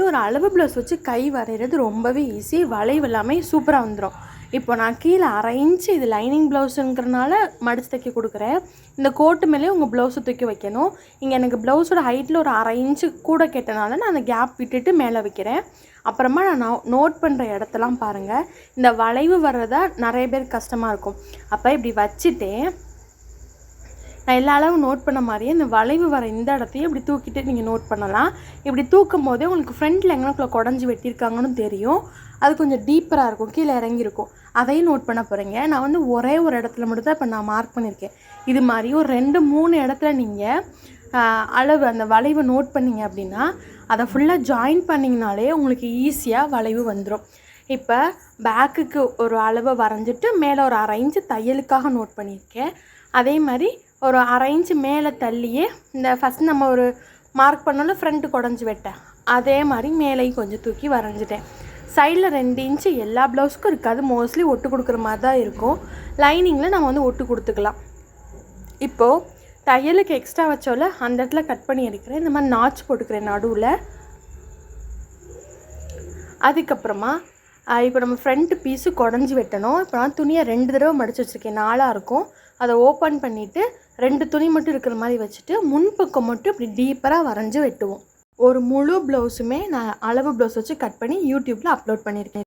ஒரு அளவு ப்ளவுஸ் வச்சு கை வரைகிறது ரொம்பவே ஈஸி. வளைவு எல்லாமே சூப்பராக வந்துடும். இப்போ நான் கீழே 1/2 இன்ச்சு இது லைனிங் ப்ளவுஸுங்கிறனால மடித்து தைக்க கொடுக்குறேன். இந்த கோட்டு மேலே உங்கள் ப்ளவுஸை தூக்கி வைக்கணும். இங்கே எனக்கு ப்ளவுஸோட ஹைட்டில் ஒரு 1/2 இன்ச்சு கூட கேட்டனால நான் அந்த கேப் விட்டுட்டு மேலே வைக்கிறேன். அப்புறமா நான் நோட் பண்ணுற இடத்தெல்லாம் பாருங்கள். இந்த வளைவு வர்றதா நிறைய பேருக்கு கஷ்டமாக இருக்கும். அப்போ இப்படி வச்சுட்டேன் நான் எல்லா அளவும் நோட் பண்ண மாதிரியே இந்த வளைவு வர இந்த இடத்தையும் இப்படி தூக்கிட்டு நீங்கள் நோட் பண்ணலாம். இப்படி தூக்கும் போதே உங்களுக்கு ஃப்ரண்ட்டில் எங்கனக்குள்ளே குடஞ்சி வெட்டியிருக்காங்கன்னு தெரியும். அது கொஞ்சம் டீப்பராக இருக்கும், கீழே இறங்கியிருக்கும். அதையும் நோட் பண்ண போகிறீங்க. நான் வந்து ஒரே ஒரு இடத்துல மட்டும் தான் இப்போ நான் மார்க் பண்ணியிருக்கேன். இது மாதிரி ஒரு 2-3 இடத்துல நீங்கள் அளவு அந்த வளைவு நோட் பண்ணிங்க அப்படின்னா அதை ஃபுல்லாக ஜாயின் பண்ணிங்கனாலே உங்களுக்கு ஈஸியாக வளைவு வந்துடும். இப்போ பேக்குக்கு ஒரு அளவை வரைஞ்சிட்டு மேலே ஒரு 1/2 இன்ச்சு தையலுக்காக நோட் பண்ணியிருக்கேன். அதே மாதிரி ஒரு 1/2 இன்ச்சு மேலே தள்ளியே இந்த ஃபஸ்ட் நம்ம ஒரு மார்க் பண்ணாலும் ஃப்ரண்ட்டு குடஞ்சி வெட்டேன். அதே மாதிரி மேலேயும் கொஞ்சம் தூக்கி வரைஞ்சிட்டேன். சைடில் 2 இன்ச்சு எல்லா ப்ளவுஸுக்கும் இருக்காது, மோஸ்ட்லி ஒட்டு கொடுக்குற மாதிரி தான் இருக்கும். லைனிங்கில் நம்ம வந்து ஒட்டு கொடுத்துக்கலாம். இப்போது தையலுக்கு எக்ஸ்ட்ரா வச்சோல அந்த இடத்துல கட் பண்ணி எடுக்கிறேன். இந்த மாதிரி நாட்ச் போட்டுக்கிறேன் நடுவில். அதுக்கப்புறமா இப்போ நம்ம ஃப்ரண்ட் பீஸு குடஞ்சி வெட்டணும். இப்போ நான் துணியை 2 தடவை மடித்து வச்சுருக்கேன், 4ஆக இருக்கும். அதை ஓப்பன் பண்ணிவிட்டு 2 துணி மட்டும் இருக்கிற மாதிரி வச்சுட்டு முன்பக்கம் மட்டும் இப்படி டீப்பராக வரைஞ்சி வெட்டுவோம். ஒரு முழு ப்ளவுஸுமே நான் அளவு ப்ளவுஸ் வச்சு கட் பண்ணி யூடியூப்பில் அப்லோட் பண்ணியிருக்கேன்.